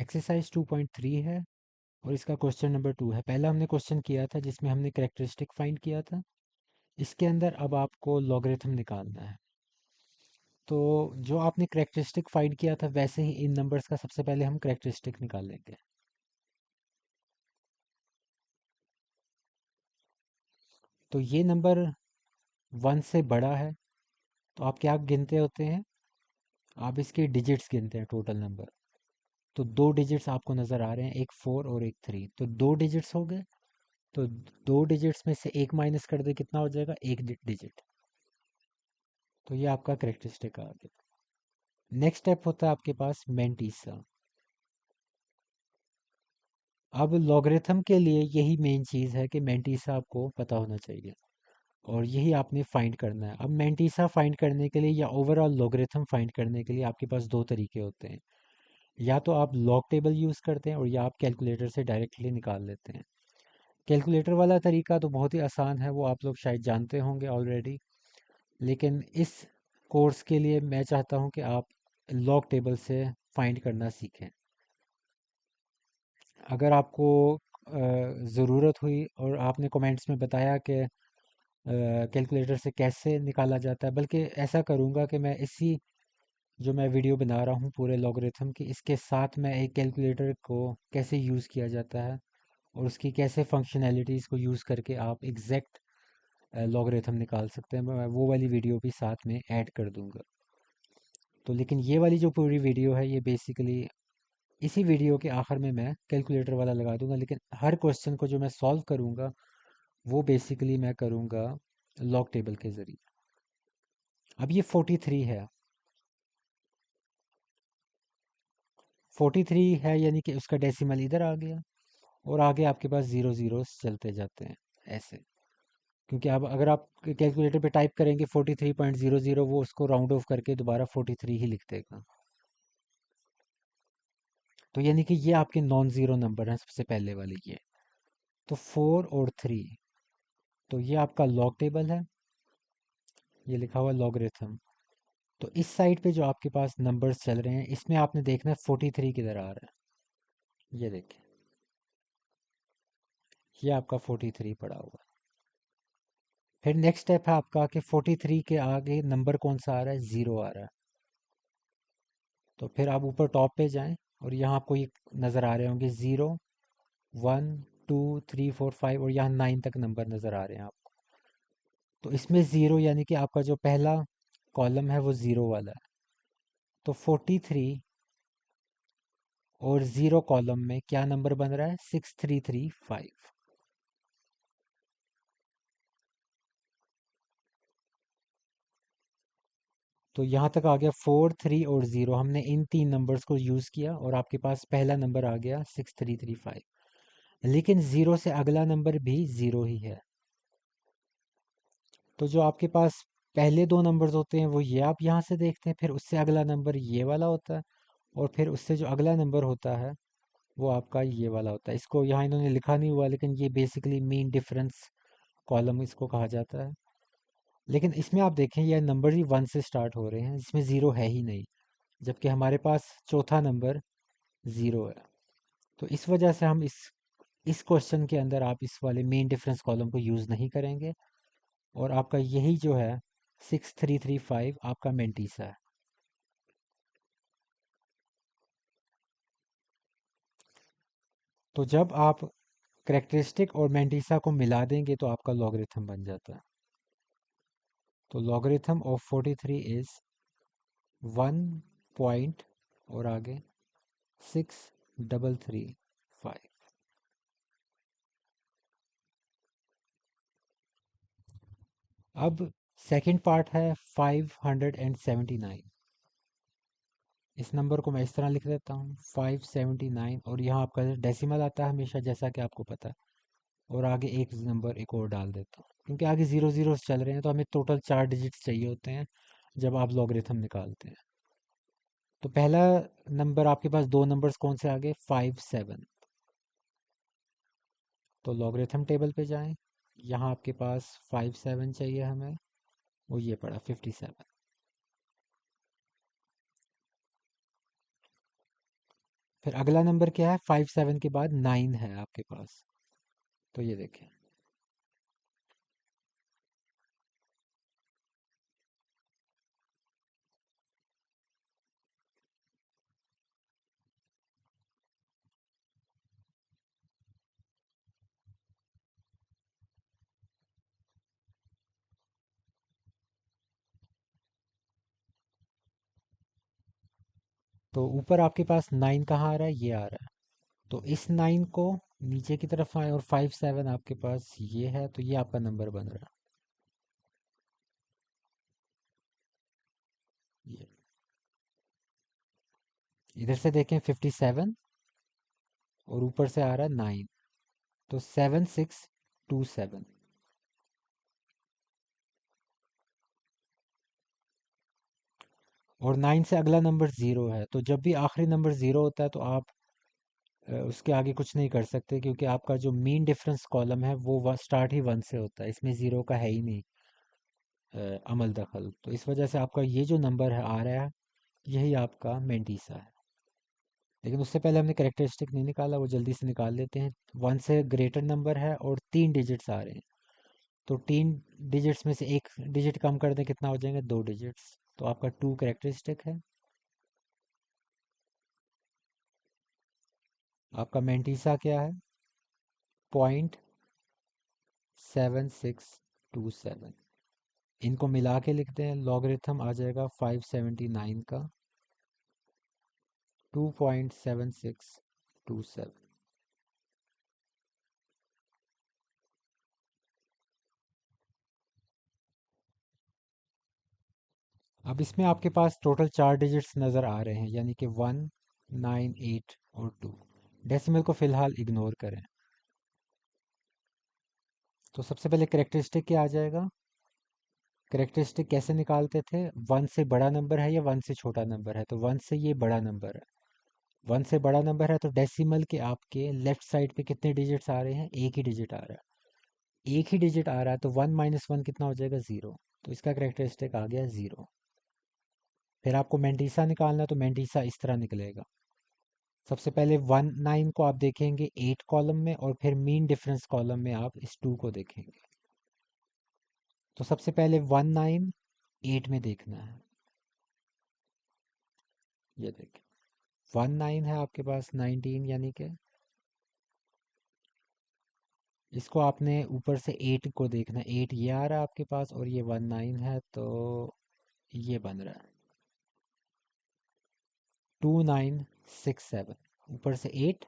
Exercise 2.3 है और इसका क्वेश्चन नंबर 2 है। पहला हमने क्वेश्चन किया था जिसमें हमने करेक्टरिस्टिक फाइंड किया था। इसके अंदर अब आपको लॉगरिथम निकालना है। तो जो आपने करेक्टरिस्टिक फाइंड किया था वैसे ही इन नंबर्स का सबसे पहले हम करेक्टरिस्टिक निकालेंगे। तो ये नंबर 1 से बड़ा है, तो आप क्या गिनते होते हैं? आप इसके डिजिट्स गिनते हैं, टोटल नंबर। तो दो डिजिट्स आपको नज़र आ रहे हैं, एक 4 और एक 3, तो दो डिजिट्स हो गए। तो दो डिजिट्स में से एक माइनस कर दे, कितना हो जाएगा? एक डिजिट। तो ये आपका करेक्टरिस्टिक आ गया। नेक्स्ट स्टेप होता है आपके पास मैंटीसा। अब लॉगरिथम के लिए यही मेन चीज़ है कि मैंटीसा आपको पता होना चाहिए और यही आपने फाइंड करना है। अब मैंटीसा फाइंड करने के लिए या ओवरऑल लॉगरिथम फाइंड करने के लिए आपके पास दो तरीके होते हैं। या तो आप लॉग टेबल यूज़ करते हैं और या आप कैलकुलेटर से डायरेक्टली निकाल लेते हैं। कैलकुलेटर वाला तरीका तो बहुत ही आसान है, वो आप लोग शायद जानते होंगे ऑलरेडी। लेकिन इस कोर्स के लिए मैं चाहता हूँ कि आप लॉग टेबल से फाइंड करना सीखें। अगर आपको ज़रूरत हुई और आपने कमेंट्स में बताया कि कैलकुलेटर से कैसे निकाला जाता है, बल्कि ऐसा करूँगा कि मैं इसी जो मैं वीडियो बना रहा हूँ पूरे लॉगरिथम की, इसके साथ मैं एक कैलकुलेटर को कैसे यूज़ किया जाता है और उसकी कैसे फंक्शनैलिटीज़ को यूज़ करके आप एग्जैक्ट लॉगरिथम निकाल सकते हैं, मैं वो वाली वीडियो भी साथ में ऐड कर दूँगा। तो लेकिन ये वाली जो पूरी वीडियो है ये बेसिकली इसी वीडियो के आखिर में मैं कैलकुलेटर वाला लगा दूंगा, लेकिन हर क्वेश्चन को जो मैं सॉल्व करूंगा वो बेसिकली मैं करूंगा लॉग टेबल के ज़रिए। अब ये 43 है। 43 है यानी कि उसका डेसिमल इधर आ गया और आगे आपके पास ज़ीरो ज़ीरो चलते जाते हैं ऐसे। क्योंकि अब अगर आप कैलकुलेटर पे टाइप करेंगे 43.00, वो उसको राउंड ऑफ करके दोबारा 43 ही लिख देगा। तो यानी कि ये आपके नॉन ज़ीरो नंबर हैं, सबसे पहले वाले ये। तो 4 और 3, तो ये आपका लॉग टेबल है, ये लिखा हुआ लॉगरिथम। तो इस साइड पे जो आपके पास नंबर्स चल रहे हैं इसमें आपने देखना है 43 किधर आ रहा है। ये देखिए, ये आपका 43 पड़ा हुआ है। फिर नेक्स्ट स्टेप है आपका कि 43 के आगे नंबर कौन सा आ रहा है? ज़ीरो आ रहा है। तो फिर आप ऊपर टॉप पे जाएं और यहाँ आपको ये नज़र आ रहे होंगे 0, 1, 2, 3, 4, 5 और यहाँ 9 तक नंबर नज़र आ रहे हैं आपको। तो इसमें ज़ीरो यानी कि आपका जो पहला कॉलम है वो ज़ीरो वाला है। तो 43 और ज़ीरो कॉलम में क्या नंबर बन रहा है? 6335। तो यहाँ तक आ गया 4, 3 और ज़ीरो, हमने इन तीन नंबर्स को यूज़ किया और आपके पास पहला नंबर आ गया 6335। लेकिन ज़ीरो से अगला नंबर भी ज़ीरो ही है। तो जो आपके पास पहले दो नंबर्स होते हैं वो ये आप यहाँ से देखते हैं, फिर उससे अगला नंबर ये वाला होता है और फिर उससे जो अगला नंबर होता है वो आपका ये वाला होता है। इसको यहाँ इन्होंने लिखा नहीं हुआ लेकिन ये बेसिकली मीन डिफरेंस कॉलम इसको कहा जाता है। लेकिन इसमें आप देखें ये नंबर ही 1 से स्टार्ट हो रहे हैं, इसमें ज़ीरो है ही नहीं, जबकि हमारे पास चौथा नंबर ज़ीरो है। तो इस वजह से हम इस क्वेश्चन के अंदर आप इस वाले मेन डिफरेंस कॉलम को यूज़ नहीं करेंगे और आपका यही जो है 6335 आपका मेंटीसा है। तो जब आप करेक्टरिस्टिक और मेंटीसा को मिला देंगे तो आपका लॉगरिथम बन जाता है। तो लॉगरिथम ऑफ 43 इज 1 पॉइंट और आगे 6335। अब सेकंड पार्ट है 579। इस नंबर को मैं इस तरह लिख देता हूँ 579 और यहाँ आपका डेसिमल आता है हमेशा जैसा कि आपको पता है, और आगे एक नंबर एक और डाल देता हूँ क्योंकि आगे ज़ीरो ज़ीरो चल रहे हैं तो हमें टोटल 4 डिजिट्स चाहिए होते हैं जब आप लॉगरिथम निकालते हैं। तो पहला नंबर आपके पास दो नंबर्स कौन से आ गए? 5, 7। तो लॉगरिथम टेबल पे जाएं, यहाँ आपके पास 5, 7 चाहिए हमें, वो ये पड़ा 57। फिर अगला नंबर क्या है, 5 7 के बाद 9 है आपके पास। तो ये देखें। तो ऊपर आपके पास 9 कहाँ आ रहा है, ये आ रहा है। तो इस 9 को नीचे की तरफ आए, और 5 7 आपके पास ये है, तो ये आपका नंबर बन रहा है ये। इधर से देखें 57, और ऊपर से आ रहा है 9। तो 7627। और 9 से अगला नंबर ज़ीरो है, तो जब भी आखिरी नंबर ज़ीरो होता है तो आप उसके आगे कुछ नहीं कर सकते, क्योंकि आपका जो मीन डिफरेंस कॉलम है वो स्टार्ट ही 1 से होता है, इसमें ज़ीरो का है ही नहीं अमल दखल। तो इस वजह से आपका ये जो नंबर है आ रहा है, यही आपका मेंटीसा है। लेकिन उससे पहले हमने करेक्टरिस्टिक नहीं निकाला, वो जल्दी से निकाल लेते हैं। 1 से ग्रेटर नंबर है और 3 डिजिट्स आ रहे हैं। तो 3 डिजिट्स में से एक डिजिट कम कर दें, कितना हो जाएंगे, 2 डिजिट्स। तो आपका 2 करेक्टरिस्टिक है। आपका मेंटीसा क्या है, 0.7627। इनको मिला के लिखते हैं, लॉगरिथम आ जाएगा 579 का 2.7627। अब इसमें आपके पास टोटल 4 डिजिट्स नज़र आ रहे हैं, यानी कि 1 9 8 और 2। डेसिमल को फ़िलहाल इग्नोर करें। तो सबसे पहले करेक्टरिस्टिक क्या आ जाएगा, करेक्टरिस्टिक कैसे निकालते थे, 1 से बड़ा नंबर है या 1 से छोटा नंबर है, तो 1 से ये बड़ा नंबर है। 1 से बड़ा नंबर है तो डेसिमल के आपके लेफ्ट साइड पे कितने डिजिट्स आ रहे हैं, एक ही डिजिट आ रहा है। एक ही डिजिट आ रहा है, तो 1 - 1 कितना हो जाएगा, ज़ीरो। तो इसका करेक्टरिस्टिक आ गया ज़ीरो। फिर आपको मेंटीसा निकालना है, तो मेंटीसा इस तरह निकलेगा। सबसे पहले 1 9 को आप देखेंगे 8 कॉलम में, और फिर मीन डिफरेंस कॉलम में आप इस 2 को देखेंगे। तो सबसे पहले 1 9 8 में देखना है। ये देखिए, 1 9 है आपके पास 19, यानी कि इसको आपने ऊपर से 8 को देखना है। 8 ये आ रहा है आपके पास, और ये 1 9 है, तो ये बन रहा है 2967। ऊपर से 8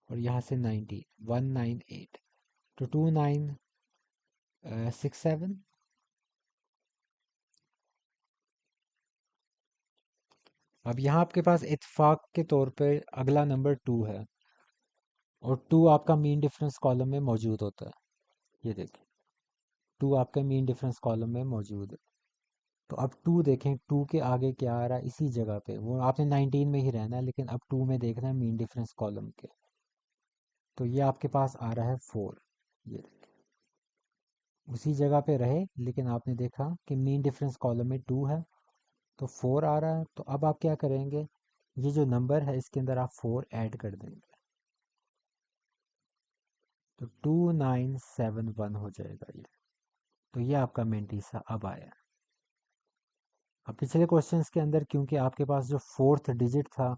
और यहाँ से 19, 198। तो 2967। अब यहाँ आपके पास इत्तेफाक के तौर पे अगला नंबर 2 है, और 2 आपका मीन डिफरेंस कॉलम में मौजूद होता है। ये देखिए, 2 आपके मीन डिफरेंस कॉलम में मौजूद है। तो अब 2 देखें, 2 के आगे क्या आ रहा है, इसी जगह पे वो आपने 19 में ही रहना है, लेकिन अब 2 में देखना है मीन डिफरेंस कॉलम के। तो ये आपके पास आ रहा है 4। ये देखिए, उसी जगह पे रहे, लेकिन आपने देखा कि मीन डिफरेंस कॉलम में 2 है, तो 4 आ रहा है। तो अब आप क्या करेंगे, ये जो नंबर है इसके अंदर आप 4 ऐड कर देंगे, तो 2971 हो जाएगा ये। तो ये आपका मेंटीसा अब आया। अब पिछले क्वेश्चंस के अंदर क्योंकि आपके पास जो फोर्थ डिजिट था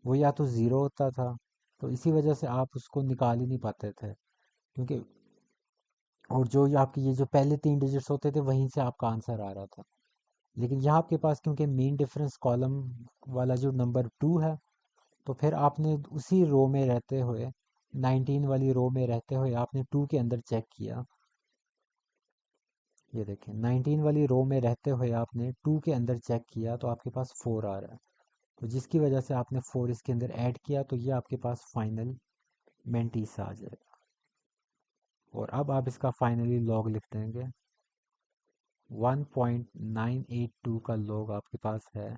वो या तो ज़ीरो होता था, तो इसी वजह से आप उसको निकाल ही नहीं पाते थे, क्योंकि और जो ये आपके ये जो पहले 3 डिजिट्स होते थे वहीं से आपका आंसर आ रहा था। लेकिन यहाँ आपके पास क्योंकि मीन डिफरेंस कॉलम वाला जो नंबर 2 है, तो फिर आपने उसी रो में रहते हुए, 19 वाली रो में रहते हुए आपने 2 के अंदर चेक किया। ये देखें, 19 वाली रो में रहते हुए आपने 2 के अंदर चेक किया, तो आपके पास 4 आ रहा है। तो जिसकी वजह से आपने 4 इसके अंदर ऐड किया, तो ये आपके पास फाइनल मेंटीसा आ जाएगा। और अब आप इसका फाइनली लॉग लिख देंगे। 1.982 का लॉग आपके पास है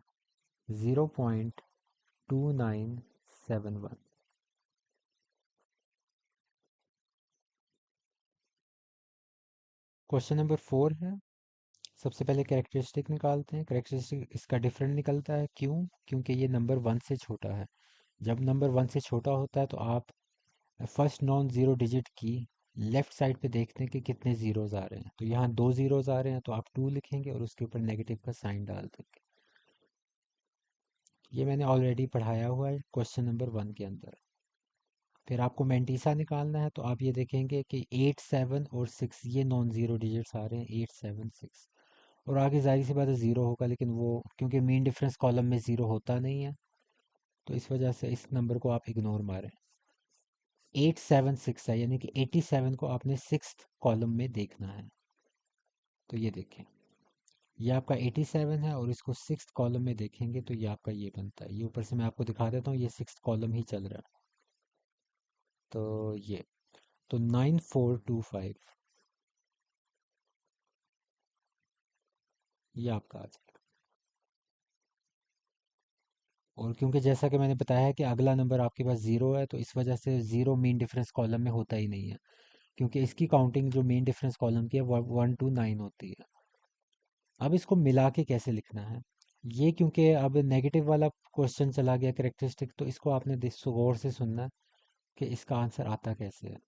0.2971। क्वेश्चन नंबर 4 है। सबसे पहले कैरेक्टरिस्टिक निकालते हैं। कैरेक्टरिस्टिक इसका डिफरेंट निकलता है, क्यों, क्योंकि ये नंबर 1 से छोटा है। जब नंबर 1 से छोटा होता है तो आप फर्स्ट नॉन ज़ीरो डिजिट की लेफ़्ट साइड पे देखते हैं कि कितने ज़ीरोज़ आ रहे हैं। तो यहाँ 2 ज़ीरोज़ आ रहे हैं तो आप 2 लिखेंगे और उसके ऊपर नेगेटिव का साइन डाल देंगे। ये मैंने ऑलरेडी पढ़ाया हुआ है क्वेश्चन नंबर 1 के अंदर। फिर आपको मैंटीसा निकालना है तो आप ये देखेंगे कि 8 7 और 6 ये नॉन ज़ीरो डिजिट्स आ रहे हैं, 8 7 6। और आगे जाहिर सी बात है ज़ीरो होगा, लेकिन वो क्योंकि मीन डिफरेंस कॉलम में ज़ीरो होता नहीं है तो इस वजह से इस नंबर को आप इग्नोर मारें। 8 7 6 है, यानी कि 87 को आपने सिक्स कॉलम में देखना है। तो ये देखें, ये आपका 87 है और इसको सिक्स कॉलम में देखेंगे तो ये आपका ये बनता है। ये ऊपर से मैं आपको दिखा देता हूँ, ये सिक्स कॉलम ही चल रहा है। तो ये तो 9425 ये आपका आ जाएगा। और क्योंकि जैसा कि मैंने बताया है कि अगला नंबर आपके पास ज़ीरो है तो इस वजह से ज़ीरो मीन डिफरेंस कॉलम में होता ही नहीं है, क्योंकि इसकी काउंटिंग जो मीन डिफरेंस कॉलम की है 1 to 9 होती है। अब इसको मिला के कैसे लिखना है, ये क्योंकि अब नेगेटिव वाला क्वेश्चन चला गया करेक्टरिस्टिक, तो इसको आपने गौर से सुनना है कि इसका आंसर आता कैसे है।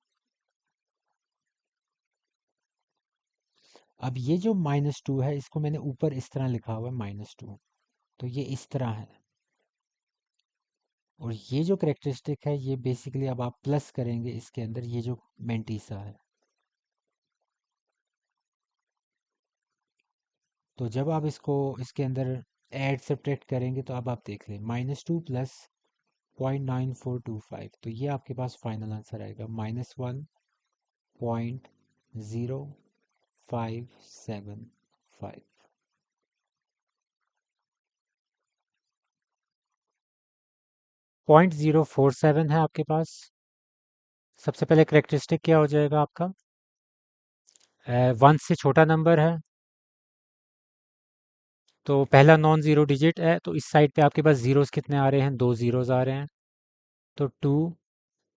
अब ये जो -2 है इसको मैंने ऊपर इस तरह लिखा हुआ है -2, तो ये इस तरह है। और ये जो करेक्टरिस्टिक है ये बेसिकली अब आप प्लस करेंगे इसके अंदर, ये जो मेंटीसा है। तो जब आप इसको इसके अंदर ऐड सब्ट्रैक्ट करेंगे तो अब आप देख लें, -2 प्लस 0.9425, तो ये आपके पास फाइनल आंसर आएगा -1.0575। 0.047 है आपके पास। सबसे पहले करेक्टरिस्टिक क्या हो जाएगा आपका, 1 से छोटा नंबर है तो पहला नॉन ज़ीरो डिजिट है, तो इस साइड पे आपके पास ज़ीरोज़ कितने आ रहे हैं, 2 ज़ीरोज़ आ रहे हैं। तो 2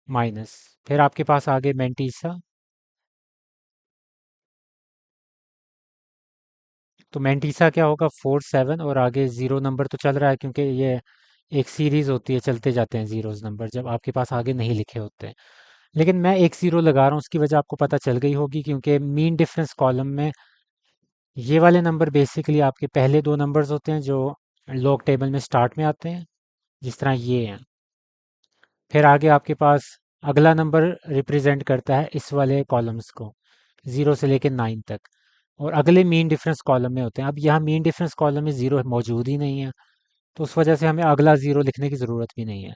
माइनस, फिर आपके पास आगे मेंटीसा। तो मेंटीसा क्या होगा, 4 7 और आगे ज़ीरो नंबर तो चल रहा है, क्योंकि ये एक सीरीज़ होती है, चलते जाते हैं ज़ीरोज़ नंबर जब आपके पास आगे नहीं लिखे होते हैं। लेकिन मैं एक ज़ीरो लगा रहा हूँ, उसकी वजह आपको पता चल गई होगी, क्योंकि मीन डिफरेंस कॉलम में ये वाले नंबर बेसिकली आपके पहले दो नंबर्स होते हैं जो लॉग टेबल में स्टार्ट में आते हैं, जिस तरह ये हैं। फिर आगे आपके पास अगला नंबर रिप्रेजेंट करता है इस वाले कॉलम्स को, 0 से लेकर 9 तक। और अगले मीन डिफरेंस कॉलम में होते हैं। अब यहाँ मीन डिफरेंस कॉलम में ज़ीरो मौजूद ही नहीं है, तो उस वजह से हमें अगला ज़ीरो लिखने की ज़रूरत भी नहीं है।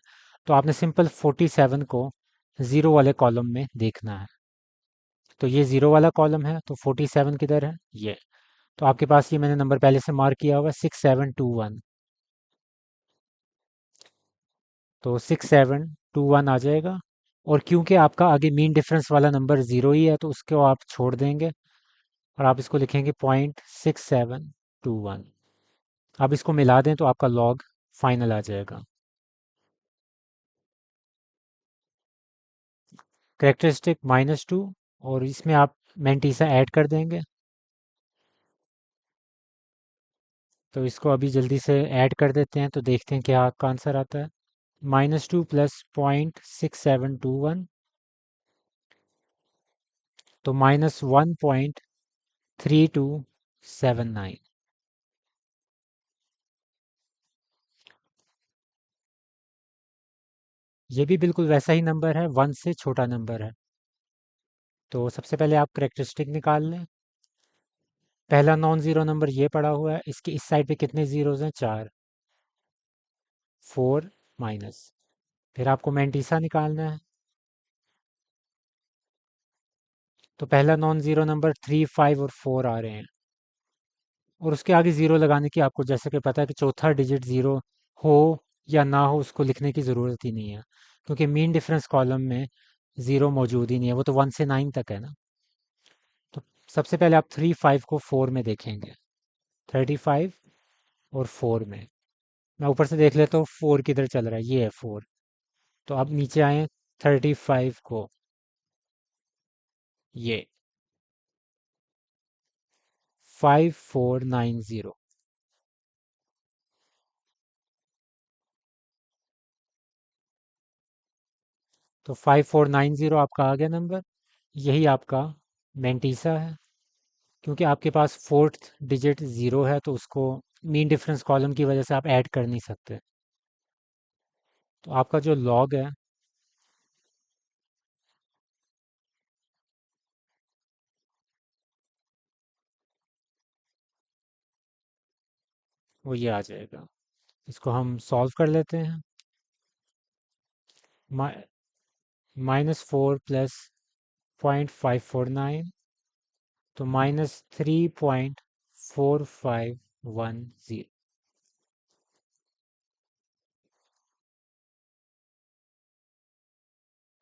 तो आपने सिंपल 47 को ज़ीरो वाले कॉलम में देखना है। तो ये ज़ीरो वाला कॉलम है, तो 47 किधर है, ये। तो आपके पास ये मैंने नंबर पहले से मार्क किया हुआ है, 6721। तो 6721 आ जाएगा। और क्योंकि आपका आगे मीन डिफरेंस वाला नंबर ज़ीरो ही है तो उसको आप छोड़ देंगे और आप इसको लिखेंगे 0.6721। आप इसको मिला दें तो आपका लॉग फाइनल आ जाएगा। करेक्टरिस्टिक -2 और इसमें आप मेंटीसा ऐड कर देंगे। तो इसको अभी जल्दी से ऐड कर देते हैं तो देखते हैं क्या आपका आंसर आता है। -2 प्लस 0.6721, तो -1.3279। ये भी बिल्कुल वैसा ही नंबर है, 1 से छोटा नंबर है। तो सबसे पहले आप करेक्टरिस्टिक निकाल लें। पहला नॉन ज़ीरो नंबर ये पड़ा हुआ है, इसके इस साइड पे कितने ज़ीरोज़ हैं, 4। 4 माइनस, फिर आपको मेंटीसा निकालना है। तो पहला नॉन ज़ीरो नंबर 3 5 और 4 आ रहे हैं, और उसके आगे ज़ीरो लगाने की आपको जैसे कि पता है कि चौथा डिजिट ज़ीरो हो या ना हो उसको लिखने की ज़रूरत ही नहीं है, क्योंकि मीन डिफरेंस कॉलम में ज़ीरो मौजूद ही नहीं है, वो तो 1 से 9 तक है ना। तो सबसे पहले आप 3 5 को 4 में देखेंगे, 35 और 4 में। मैं ऊपर से देख लेता हूँ 4 किधर चल रहा है, ये है 4। तो अब नीचे आए 35 को, ये 5490। तो 5490 आपका आ गया नंबर। यही आपका मेंटीसा है। क्योंकि आपके पास फोर्थ डिजिट ज़ीरो है तो उसको मीन डिफरेंस कॉलम की वजह से आप ऐड कर नहीं सकते। तो आपका जो लॉग है वो ये आ जाएगा। इसको हम सॉल्व कर लेते हैं। -4 प्लस 0.549, तो -3.4510।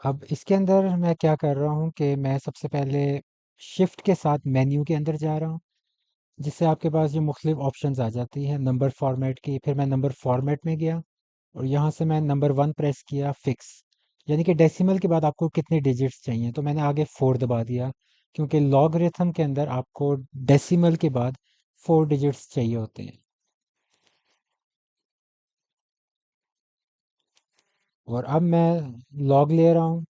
अब इसके अंदर मैं क्या कर रहा हूँ कि मैं सबसे पहले शिफ्ट के साथ मेन्यू के अंदर जा रहा हूँ, जिससे आपके पास जो मुख्तलिफ ऑप्शंस आ जाती हैं नंबर फॉर्मेट की। फिर मैं नंबर फॉर्मेट में गया और यहाँ से मैं नंबर वन प्रेस किया, फिक्स। यानी कि डेसिमल के बाद आपको कितने डिजिट्स चाहिए, तो मैंने आगे फोर दबा दिया, क्योंकि लॉगरिथम के अंदर आपको डेसिमल के बाद फोर डिजिट्स चाहिए होते हैं। और अब मैं लॉग ले रहा हूँ।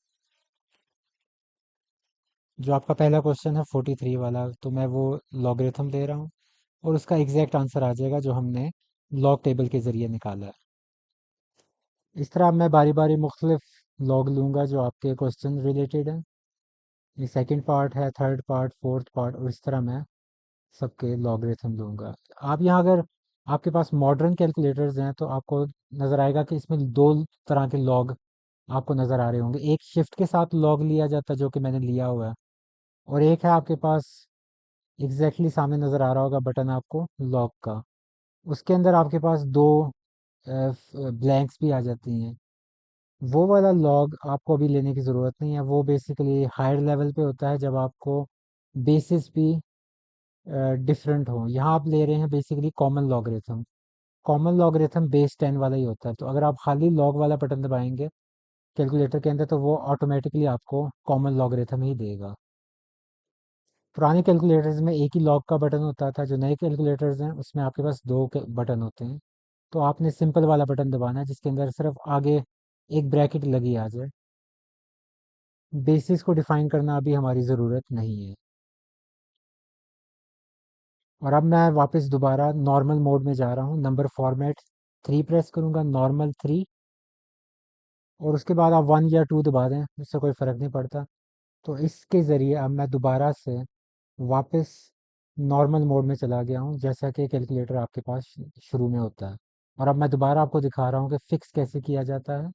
जो आपका पहला क्वेश्चन है 43 वाला, तो मैं वो लॉगरिथम ले रहा हूँ और उसका एग्जैक्ट आंसर आ जाएगा जो हमने लॉग टेबल के ज़रिए निकाला है। इस तरह अब मैं बारी बारी मुख्तलिफ लॉग लूँगा जो आपके क्वेश्चन रिलेटेड हैं। ये सेकंड पार्ट है, थर्ड पार्ट, फोर्थ पार्ट, और इस तरह मैं सबके लॉगरिथम लूँगा। आप यहाँ अगर आपके पास मॉडर्न कैलकुलेटर्स हैं तो आपको नज़र आएगा कि इसमें दो तरह के लॉग आपको नज़र आ रहे होंगे। एक शिफ्ट के साथ लॉग लिया जाता है जो कि मैंने लिया हुआ है, और एक है आपके पास एग्जैक्टली सामने नज़र आ रहा होगा बटन आपको लॉग का। उसके अंदर आपके पास दो ब्लैंक्स भी आ जाती हैं। वो वाला लॉग आपको अभी लेने की ज़रूरत नहीं है। वो बेसिकली हायर लेवल पे होता है जब आपको बेसिस भी डिफरेंट हो। यहाँ आप ले रहे हैं basically common logarithm. Common logarithm base 10 वाला ही होता है, तो अगर आप खाली लॉग वाला बटन दबाएंगे कैलकुलेटर के अंदर तो वो ऑटोमेटिकली आपको कॉमन लॉगरिथम ही देगा। पुराने कैलकुलेटर्स में एक ही लॉग का बटन होता था। जो नए कैलकुलेटर्स हैं उसमें आपके पास दो बटन होते हैं। तो आपने सिंपल वाला बटन दबाना है जिसके अंदर सिर्फ आगे एक ब्रैकेट लगी आ जाए। बेसिस को डिफाइन करना अभी हमारी ज़रूरत नहीं है। और अब मैं वापस दोबारा नॉर्मल मोड में जा रहा हूँ। नंबर फॉर्मेट थ्री प्रेस करूँगा, नॉर्मल थ्री, और उसके बाद आप वन या टू दबा दें, उससे कोई फ़र्क नहीं पड़ता। तो इसके ज़रिए अब मैं दोबारा से वापस नॉर्मल मोड में चला गया हूँ, जैसा कि कैलकुलेटर आपके पास शुरू में होता है। और अब मैं दोबारा आपको दिखा रहा हूँ कि फ़िक्स कैसे किया जाता है।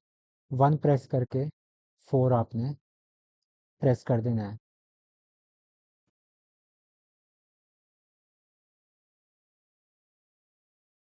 वन प्रेस करके फोर आपने प्रेस कर देना है।